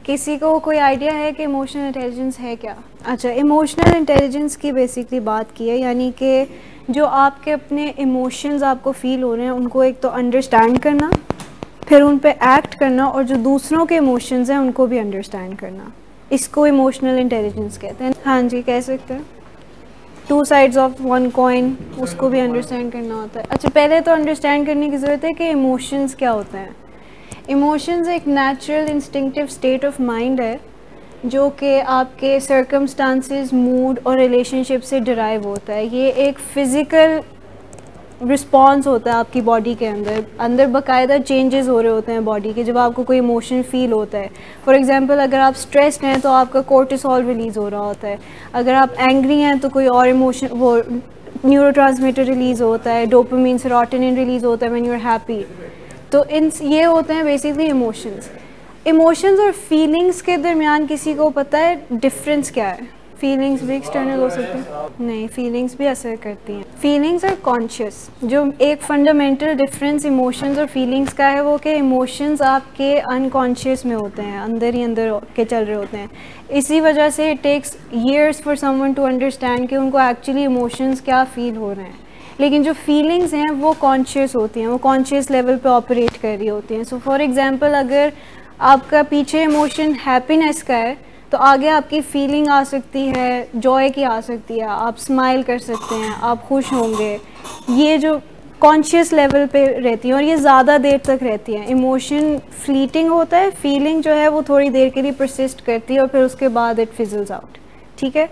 किसी को कोई आइडिया है कि इमोशनल इंटेलिजेंस है क्या? अच्छा, इमोशनल इंटेलिजेंस की बेसिकली बात की है, यानी कि जो आपके अपने इमोशंस आपको फील हो रहे हैं उनको एक तो अंडरस्टैंड करना, फिर उन पे एक्ट करना, और जो दूसरों के इमोशंस हैं उनको भी अंडरस्टैंड करना, इसको इमोशनल इंटेलिजेंस कहते हैं। हाँ जी, कह सकते हैं। Two sides of one coin, उसको भी अंडरस्टैंड करना होता है। अच्छा, पहले तो अंडरस्टैंड करने की ज़रूरत है कि इमोशंस क्या होते हैं। इमोशंस एक natural instinctive state of mind है जो कि आपके सर्कमस्टांसेस, मूड और रिलेशनशिप से डिराइव होता है। ये एक फ़िज़िकल रिस्पॉन्स होता है आपकी बॉडी के अंदर बाकायदा चेंजेस हो रहे होते हैं बॉडी के जब आपको कोई इमोशन फील होता है। फॉर एग्जांपल, अगर आप स्ट्रेस्ड हैं तो आपका कोर्टिसोल रिलीज़ हो रहा होता है, अगर आप एंग्री हैं तो कोई और इमोशन, वो न्यूरोट्रांसमीटर रिलीज़ होता है, डोपामिन, सेरोटोनिन रिलीज़ होता है व्हेन यू आर हैप्पी। तो ये होते हैं बेसिकली इमोशंस। इमोशंस और फीलिंग्स के दरमियान किसी को पता है डिफरेंस क्या है? फीलिंग्स भी एक्सटर्नल हो सकती हैं? नहीं, फीलिंग्स भी असर करती हैं। फीलिंग्स और कॉन्शियस, जो एक फंडामेंटल डिफरेंस इमोशंस और फीलिंग्स का है वो कि इमोशंस आपके अनकॉन्शियस में होते हैं, अंदर ही अंदर के चल रहे होते हैं। इसी वजह से it takes years for someone to understand कि उनको एक्चुअली इमोशंस क्या फील हो रहे हैं। लेकिन जो फीलिंग्स हैं वो कॉन्शियस होती हैं, वो कॉन्शियस लेवल पे ऑपरेट कर रही होती हैं। सो फॉर एग्जांपल, अगर आपका पीछे इमोशन हैप्पीनेस का है तो आगे आपकी फीलिंग आ सकती है, जॉय की आ सकती है, आप स्माइल कर सकते हैं, आप खुश होंगे। ये जो कॉन्शियस लेवल पे रहती हैं और ये ज़्यादा देर तक रहती हैं। इमोशन फ्लीटिंग होता है, फीलिंग जो है वो थोड़ी देर के लिए परसिस्ट करती है और फिर उसके बाद इट फिजल्स आउट। ठीक है,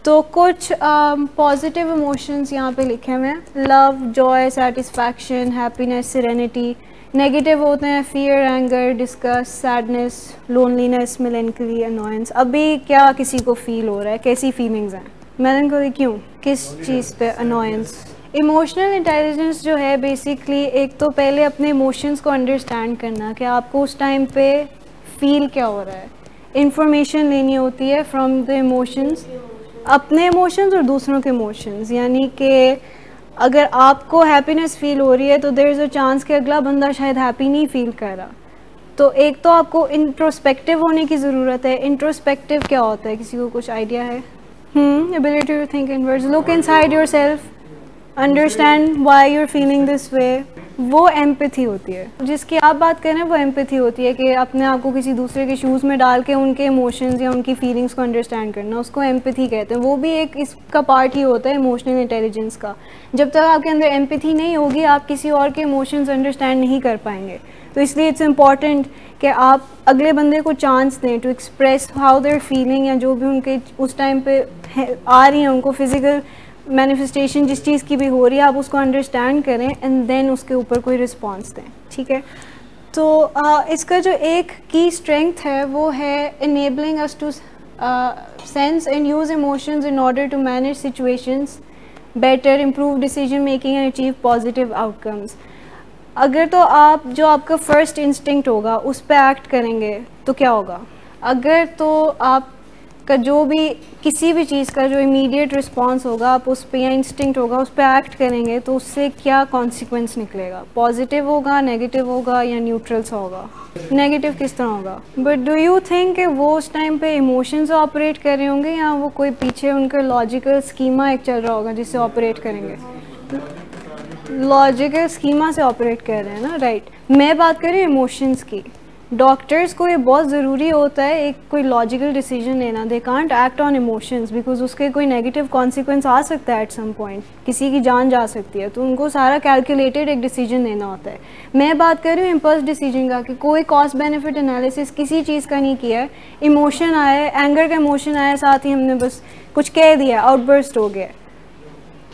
तो कुछ पॉजिटिव इमोशंस यहाँ पे लिखे हुए हैं: love, joy, satisfaction, happiness, serenity. Negative होते हैं fear, anger, disgust, sadness, loneliness, melancholy, annoyance. अभी क्या किसी को फील हो रहा है, कैसी फीलिंग्स हैं? मेलैंकोली क्यों, किस चीज़ पे? अनोयंस। इमोशनल इंटेलिजेंस जो है बेसिकली एक तो पहले अपने इमोशंस को अंडरस्टैंड करना कि आपको उस टाइम पे फील क्या हो रहा है। इंफॉर्मेशन लेनी होती है फ्रॉम द इमोशंस, अपने इमोशंस और दूसरों के इमोशंस। यानी कि अगर आपको हैप्पीनेस फील हो रही है तो देयर इज़ अ चांस कि अगला बंदा शायद हैप्पी नहीं फील कर रहा। तो एक तो आपको इंट्रोस्पेक्टिव होने की ज़रूरत है। इंट्रोस्पेक्टिव क्या होता है, किसी को कुछ आइडिया है? Ability to think inwards, look inside yourself, understand why you are feeling this way. वो एम्पैथी होती है जिसकी आप बात करें, वो एम्पैथी होती है कि अपने आप को किसी दूसरे के शूज़ में डाल के उनके इमोशंस या उनकी फीलिंग्स को अंडरस्टैंड करना, उसको एम्पैथी कहते हैं। वो भी एक इसका पार्ट ही होता है इमोशनल इंटेलिजेंस का। जब तक आपके अंदर एम्पैथी नहीं होगी आप किसी और के इमोशंस अंडरस्टैंड नहीं कर पाएंगे। तो इसलिए इट्स इम्पॉर्टेंट कि आप अगले बंदे को चांस दें to express how their feeling, या जो भी उनके उस टाइम पे आ रही है उनको फिज़िकल मैनिफेस्टेशन जिस चीज़ की भी हो रही है, आप उसको अंडरस्टैंड करें एंड देन उसके ऊपर कोई रिस्पॉन्स दें। ठीक है, तो इसका जो एक की स्ट्रेंथ है वो है enabling us to sense and use emotions in order to manage situations better, improve decision making and achieve positive outcomes. अगर तो आप जो आपका फर्स्ट इंस्टिंक्ट होगा उस पर एक्ट करेंगे तो क्या होगा? अगर तो आप का जो भी किसी भी चीज़ का जो इमीडिएट रिस्पांस होगा आप उस पर, या इंस्टिंक्ट होगा उस पर एक्ट करेंगे तो उससे क्या कॉन्सिक्वेंस निकलेगा? पॉजिटिव होगा, नेगेटिव होगा या न्यूट्रल सा होगा? नेगेटिव किस तरह होगा? बट डू यू थिंक कि वो उस टाइम पे इमोशंस ऑपरेट कर रहे होंगे या वो कोई पीछे उनका लॉजिकल स्कीमा एक चल रहा होगा जिससे ऑपरेट करेंगे? लॉजिकल स्कीमा से ऑपरेट कर रहे हैं ना, राइट। मैं बात कर रही हूँ इमोशंस की। डॉक्टर्स को ये बहुत ज़रूरी होता है एक कोई लॉजिकल डिसीजन लेना। They can't act on emotions because उसके कोई नेगेटिव कॉन्सिक्वेंस आ सकता है एट सम पॉइंट, किसी की जान जा सकती है। तो उनको सारा कैलकुलेटेड एक डिसीजन लेना होता है। मैं बात कर रही हूँ इम्पल्स डिसीजन का, कि कोई कॉस्ट बेनिफिट एनालिसिस किसी चीज़ का नहीं किया है। इमोशन आया, एंगर का इमोशन आया, साथ ही हमने बस कुछ कह दिया, आउटबर्स्ट हो गया,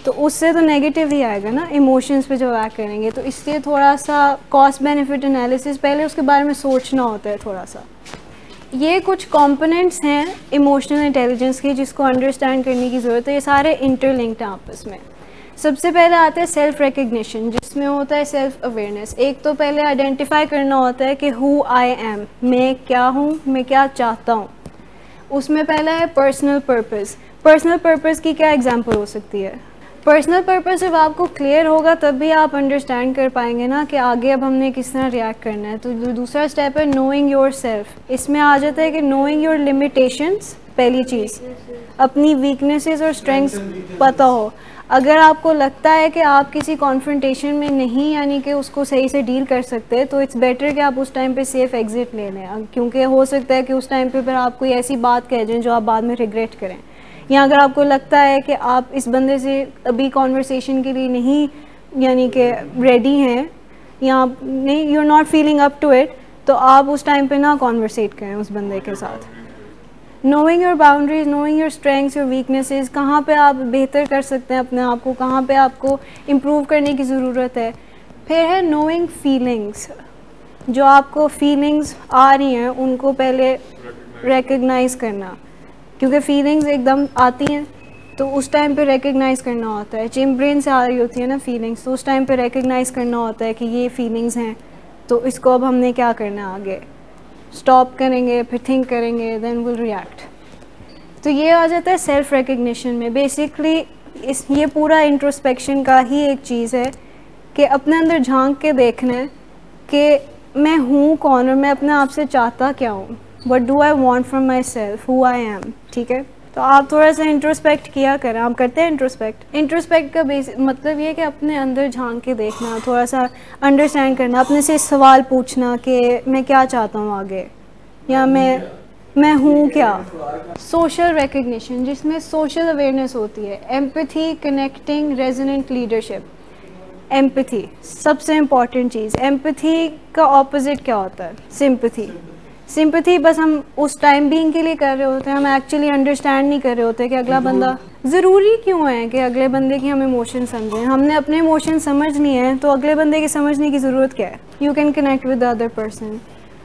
तो उससे तो नेगेटिव ही आएगा ना इमोशंस पे जब एक्ट करेंगे। तो इसलिए थोड़ा सा कॉस्ट बेनिफिट एनालिसिस पहले उसके बारे में सोचना होता है थोड़ा सा। ये कुछ कंपोनेंट्स हैं इमोशनल इंटेलिजेंस के जिसको अंडरस्टैंड करने की ज़रूरत है। ये सारे इंटरलिंक्ड हैं आपस में। सबसे पहले आता है सेल्फ रिकग्निशन, जिसमें होता है सेल्फ अवेयरनेस। एक तो पहले आइडेंटिफाई करना होता है कि हु आई एम, मैं क्या हूँ, मैं क्या चाहता हूँ। उसमें पहला है पर्सनल पर्पस। पर्सनल पर्पस की क्या एग्जांपल हो सकती है? पर्सनल पर्पस जब आपको क्लियर होगा तब भी आप अंडरस्टैंड कर पाएंगे ना कि आगे अब हमने किस तरह रिएक्ट करना है। तो दूसरा स्टेप है नोइंग योर सेल्फ। इसमें आ जाता है कि नोइंग योर लिमिटेशंस, पहली चीज़ अपनी वीकनेसेस और स्ट्रेंथ्स पता हो। अगर आपको लगता है कि आप किसी कॉन्फ्रंटेशन में नहीं यानी कि उसको सही से डील कर सकते, तो इट्स बेटर कि आप उस टाइम पे सेफ एग्जिट ले लें, क्योंकि हो सकता है कि उस टाइम पे फिर आप कोई ऐसी बात कह दें जो आप बाद में रिग्रेट करें। या अगर आपको लगता है कि आप इस बंदे से अभी कॉन्वर्सेशन के लिए नहीं यानी कि रेडी हैं या नहीं, you are not feeling up to it, तो आप उस टाइम पे ना कॉन्वर्सेट करें उस बंदे के साथ। Knowing your boundaries, knowing your strengths, your weaknesses, कहाँ पे आप बेहतर कर सकते हैं अपने आप को, कहाँ पे आपको इम्प्रूव करने की ज़रूरत है। फिर है नोइंग फीलिंग्स, जो आपको फीलिंग्स आ रही हैं उनको पहले रिकग्नाइज़ करना, क्योंकि फीलिंग्स एकदम आती हैं तो उस टाइम पे रिकग्नाइज़ करना होता है। चिम्ब्रेन से आ रही होती है ना फीलिंग्स, तो उस टाइम पे रिकग्नाइज़ करना होता है कि ये फीलिंग्स हैं, तो इसको अब हमने क्या करना है आगे, स्टॉप करेंगे, फिर थिंक करेंगे, देन विल रिएक्ट। तो ये आ जाता है सेल्फ रिकग्निशन में। बेसिकली ये पूरा इंट्रोस्पेक्शन का ही एक चीज़ है कि अपने अंदर झांक के देखना है कि मैं हूँ कौन और मैं अपने आप से चाहता क्या हूँ, what do I want from my self, who I am. ठीक है, तो आप थोड़ा सा इंट्रोस्पेक्ट किया करें। आप करते हैं इंट्रोस्पेक्ट? इंट्रोस्पेक्ट का बेसिक मतलब ये है कि अपने अंदर झांक के देखना, थोड़ा सा अंडरस्टैंड करना, अपने से सवाल पूछना कि मैं क्या चाहता हूँ आगे, या मैं हूँ क्या। सोशल रिकग्निशन, जिसमें सोशल अवेयरनेस होती है। Empathy, connecting, resonant leadership. Empathy सबसे इम्पॉर्टेंट चीज़। एम्पैथी का ऑपोजिट क्या होता है? सिंपैथी। सिंपैथी बस हम उस टाइम बीइंग के लिए कर रहे होते हैं, हम एक्चुअली अंडरस्टैंड नहीं कर रहे होते कि अगला बंदा, ज़रूरी क्यों है कि अगले बंदे की हम इमोशन समझें। हमने अपने इमोशन समझ लिए हैं तो अगले बंदे की समझने की ज़रूरत क्या है? You can connect with the other person.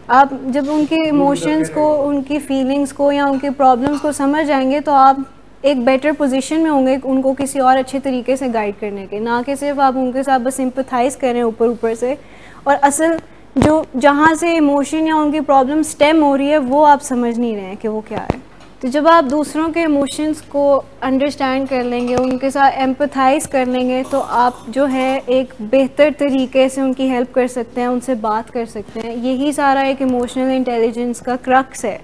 आप जब उनके इमोशंस को, उनकी फीलिंग्स को या उनकी प्रॉब्लम्स को समझ जाएंगे तो आप एक बेटर पोजीशन में होंगे उनको किसी और अच्छे तरीके से गाइड करने के, ना कि सिर्फ आप उनके साथ बस सिंपथाइज़ करें ऊपर ऊपर से, और असल जो जहाँ से इमोशन या उनकी प्रॉब्लम स्टेम हो रही है वो आप समझ नहीं रहे हैं कि वो क्या है। तो जब आप दूसरों के इमोशंस को अंडरस्टैंड कर लेंगे, उनके साथ एम्पथाइज़ कर लेंगे, तो आप जो है एक बेहतर तरीके से उनकी हेल्प कर सकते हैं, उनसे बात कर सकते हैं। यही सारा एक इमोशनल इंटेलिजेंस का क्रक्स है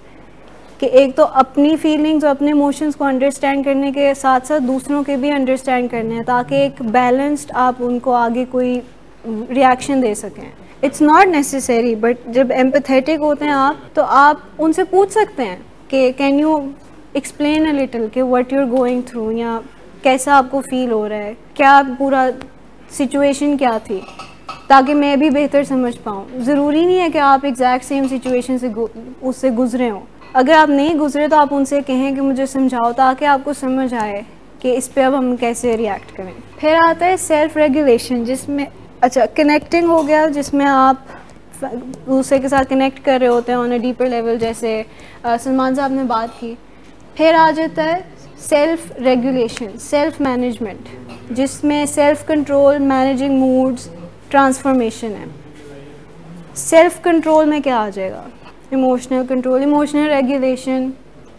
कि एक तो अपनी फीलिंग्स और अपने इमोशंस को अंडरस्टैंड करने के साथ साथ दूसरों के भी अंडरस्टैंड करने हैं, ताकि एक बैलेंस्ड आप उनको आगे कोई रिएक्शन दे सकें। इट्स नॉट नेसेसरी, बट जब एम्पैथेटिक होते हैं आप तो आप उनसे पूछ सकते हैं कि can you explain a little कि what you are going through, या कैसा आपको फील हो रहा है, क्या पूरा सिचुएशन क्या थी, ताकि मैं भी बेहतर समझ पाऊँ। ज़रूरी नहीं है कि आप एग्जैक्ट सेम सिचुएशन से उससे गुजरे हों। अगर आप नहीं गुजरे तो आप उनसे कहें कि मुझे समझाओ, ताकि आपको समझ आए कि इस पे अब हम कैसे रिएक्ट करें। फिर आता है सेल्फ रेगुलेशन, जिसमें अच्छा कनेक्टिंग हो गया, जिसमें आप दूसरे के साथ कनेक्ट कर रहे होते हैं ऑन अ डीपर लेवल, जैसे सलमान साहब ने बात की। फिर आ जाता है सेल्फ रेगुलेशन, सेल्फ मैनेजमेंट, जिसमें self control, managing moods, transformation है। सेल्फ कंट्रोल में क्या आ जाएगा? Emotional control, emotional regulation,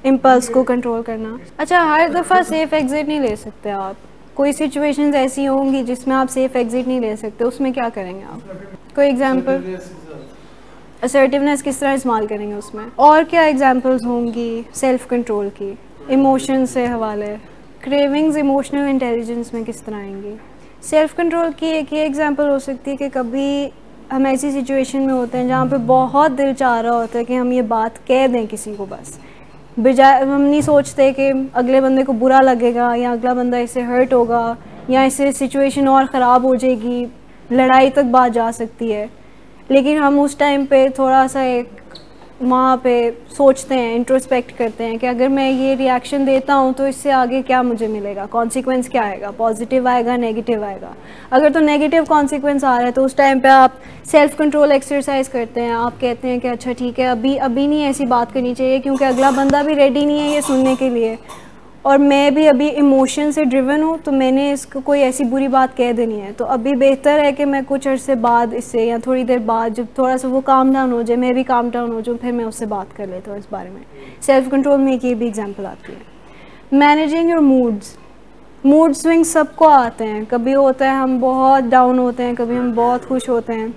impulse को कंट्रोल करना। अच्छा, हर दफ़ा सेफ एग्जिट नहीं ले सकते आप। कोई सिचुएशंस ऐसी होंगी जिसमें आप सेफ एग्जिट नहीं ले सकते, उसमें क्या करेंगे आप? कोई एग्जांपल? असर्टिवनेस किस तरह इस्तेमाल करेंगे उसमें? और क्या एग्जांपल्स होंगी सेल्फ कंट्रोल की? इमोशन से हवाले, क्रेविंग्स इमोशनल इंटेलिजेंस में किस तरह आएंगी? सेल्फ कंट्रोल की एक ये एग्जांपल हो सकती है कि कभी हम ऐसी सिचुएशन में होते हैं जहाँ पे बहुत दिल चाह रहा होता है कि हम ये बात कह दें किसी को, बस बजाय हम नहीं सोचते कि अगले बंदे को बुरा लगेगा या अगला बंदा इससे हर्ट होगा या इससे सिचुएशन और ख़राब हो जाएगी, लड़ाई तक बात जा सकती है। लेकिन हम उस टाइम पे थोड़ा सा एक वहाँ पे सोचते हैं, इंट्रोस्पेक्ट करते हैं कि अगर मैं ये रिएक्शन देता हूँ तो इससे आगे क्या मुझे मिलेगा, कॉन्सिक्वेंस क्या आएगा, पॉजिटिव आएगा, नेगेटिव आएगा। अगर तो नेगेटिव कॉन्सिक्वेंस आ रहा है तो उस टाइम पे आप सेल्फ कंट्रोल एक्सरसाइज करते हैं। आप कहते हैं कि अच्छा ठीक है, अभी नहीं ऐसी बात करनी चाहिए, क्योंकि अगला बंदा भी रेडी नहीं है ये सुनने के लिए, और मैं भी अभी इमोशन से ड्रिवन हूँ, तो मैंने इसको कोई ऐसी बुरी बात कह देनी है। तो अभी बेहतर है कि मैं कुछ अर्से बाद इससे, या थोड़ी देर बाद जब थोड़ा सा वो काम डाउन हो जाए, मैं भी काम डाउन हो जाऊँ, फिर मैं उससे बात कर लेता हूँ इस बारे में। सेल्फ कंट्रोल में एक ये भी एग्जांपल आती है। Managing your moods, mood swing सबको आते हैं, कभी होता है हम बहुत डाउन होते हैं, कभी हम बहुत खुश होते हैं,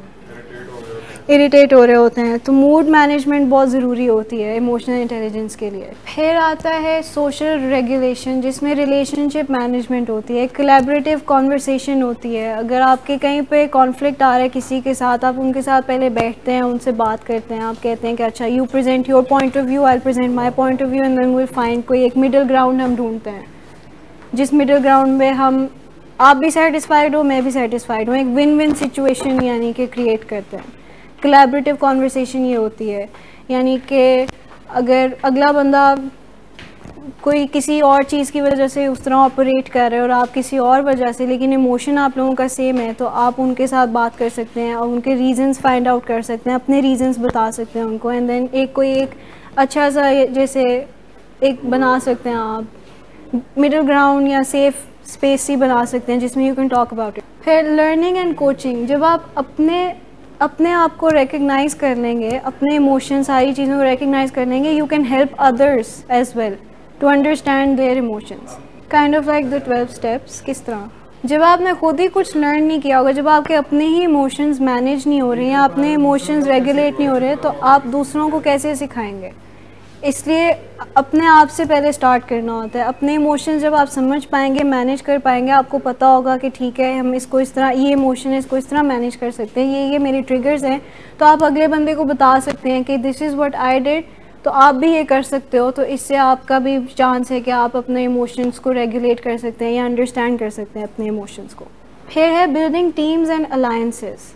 इरिटेट हो रहे होते हैं। तो मूड मैनेजमेंट बहुत ज़रूरी होती है इमोशनल इंटेलिजेंस के लिए। फिर आता है सोशल रेगुलेशन, जिसमें रिलेशनशिप मैनेजमेंट होती है, कोलैबोरेटिव कॉन्वर्सेशन होती है। अगर आपके कहीं पे कॉन्फ्लिक्ट आ रहा है किसी के साथ, आप उनके साथ पहले बैठते हैं, उनसे बात करते हैं, आप कहते हैं कि अच्छा you present your point of view, I present my point of view, and then will find कोई एक मिडल ग्राउंड हम ढूंढते हैं, जिस मिडल ग्राउंड में हम आप भी सेटिस्फाइड हो, मैं भी सेटिस्फाइड हूँ, एक विन विन सिचुएशन यानी कि क्रिएट करते हैं। कोलैबोरेटिव कॉन्वर्सेशन ये होती है, यानी कि अगर अगला बंदा कोई किसी और चीज़ की वजह से उस तरह ऑपरेट कर रहे हो और आप किसी और वजह से, लेकिन इमोशन आप लोगों का सेम है, तो आप उनके साथ बात कर सकते हैं और उनके रीजंस फाइंड आउट कर सकते हैं, अपने रीजंस बता सकते हैं उनको, एंड देन एक अच्छा सा जैसे एक बना सकते हैं आप मिडिल ग्राउंड या सेफ स्पेस ही बना सकते हैं जिसमें you can talk about it. फिर लर्निंग एंड कोचिंग, जब आप अपने आप को रिकग्नाइज कर लेंगे, अपने इमोशन सारी चीज़ों को रिकग्नाइज कर लेंगे, you can help others as well to understand their emotions, kind of like the 12 steps. किस तरह? जब आपने खुद ही कुछ लर्न नहीं किया होगा, जब आपके अपने ही इमोशंस मैनेज नहीं हो रहे हैं, अपने इमोशंस रेगुलेट नहीं हो रहे, तो आप दूसरों को कैसे सिखाएंगे? इसलिए अपने आप से पहले स्टार्ट करना होता है। अपने इमोशंस जब आप समझ पाएंगे, मैनेज कर पाएंगे, आपको पता होगा कि ठीक है हम इसको इस तरह, ये इमोशन है इसको इस तरह मैनेज कर सकते हैं, ये मेरे ट्रिगर्स हैं, तो आप अगले बंदे को बता सकते हैं कि this is what I did, तो आप भी ये कर सकते हो। तो इससे आपका भी चांस है कि आप अपने इमोशंस को रेगुलेट कर सकते हैं या अंडरस्टैंड कर सकते हैं अपने इमोशंस को। फिर है बिल्डिंग टीम्स एंड अलायंसेस।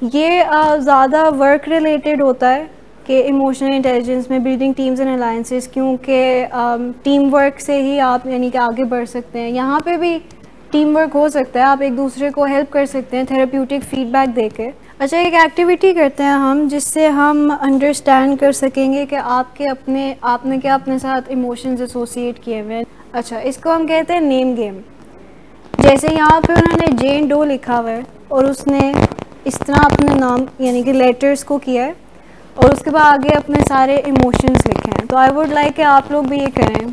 ये ज़्यादा वर्क रिलेटेड होता है कि इमोशनल इंटेलिजेंस में बिल्डिंग टीम्स एंड अलायंसेस, क्योंकि टीम वर्क से ही आप यानी कि आगे बढ़ सकते हैं। यहाँ पे भी टीम वर्क हो सकता है, आप एक दूसरे को हेल्प कर सकते हैं थेरेप्यूटिक फीडबैक देके। अच्छा, एक एक्टिविटी करते हैं हम जिससे हम अंडरस्टैंड कर सकेंगे कि आपने क्या अपने साथ इमोशंस एसोसिएट किए हुए हैं। अच्छा, इसको हम कहते हैं नेम गेम। जैसे यहाँ पे उन्होंने जेन डो लिखा हुआ है और उसने इस तरह अपने नाम यानी कि लेटर्स को किया है और उसके बाद आगे अपने सारे इमोशंस लिखे हैं। तो आई वुड लाइक कि आप लोग भी ये करें।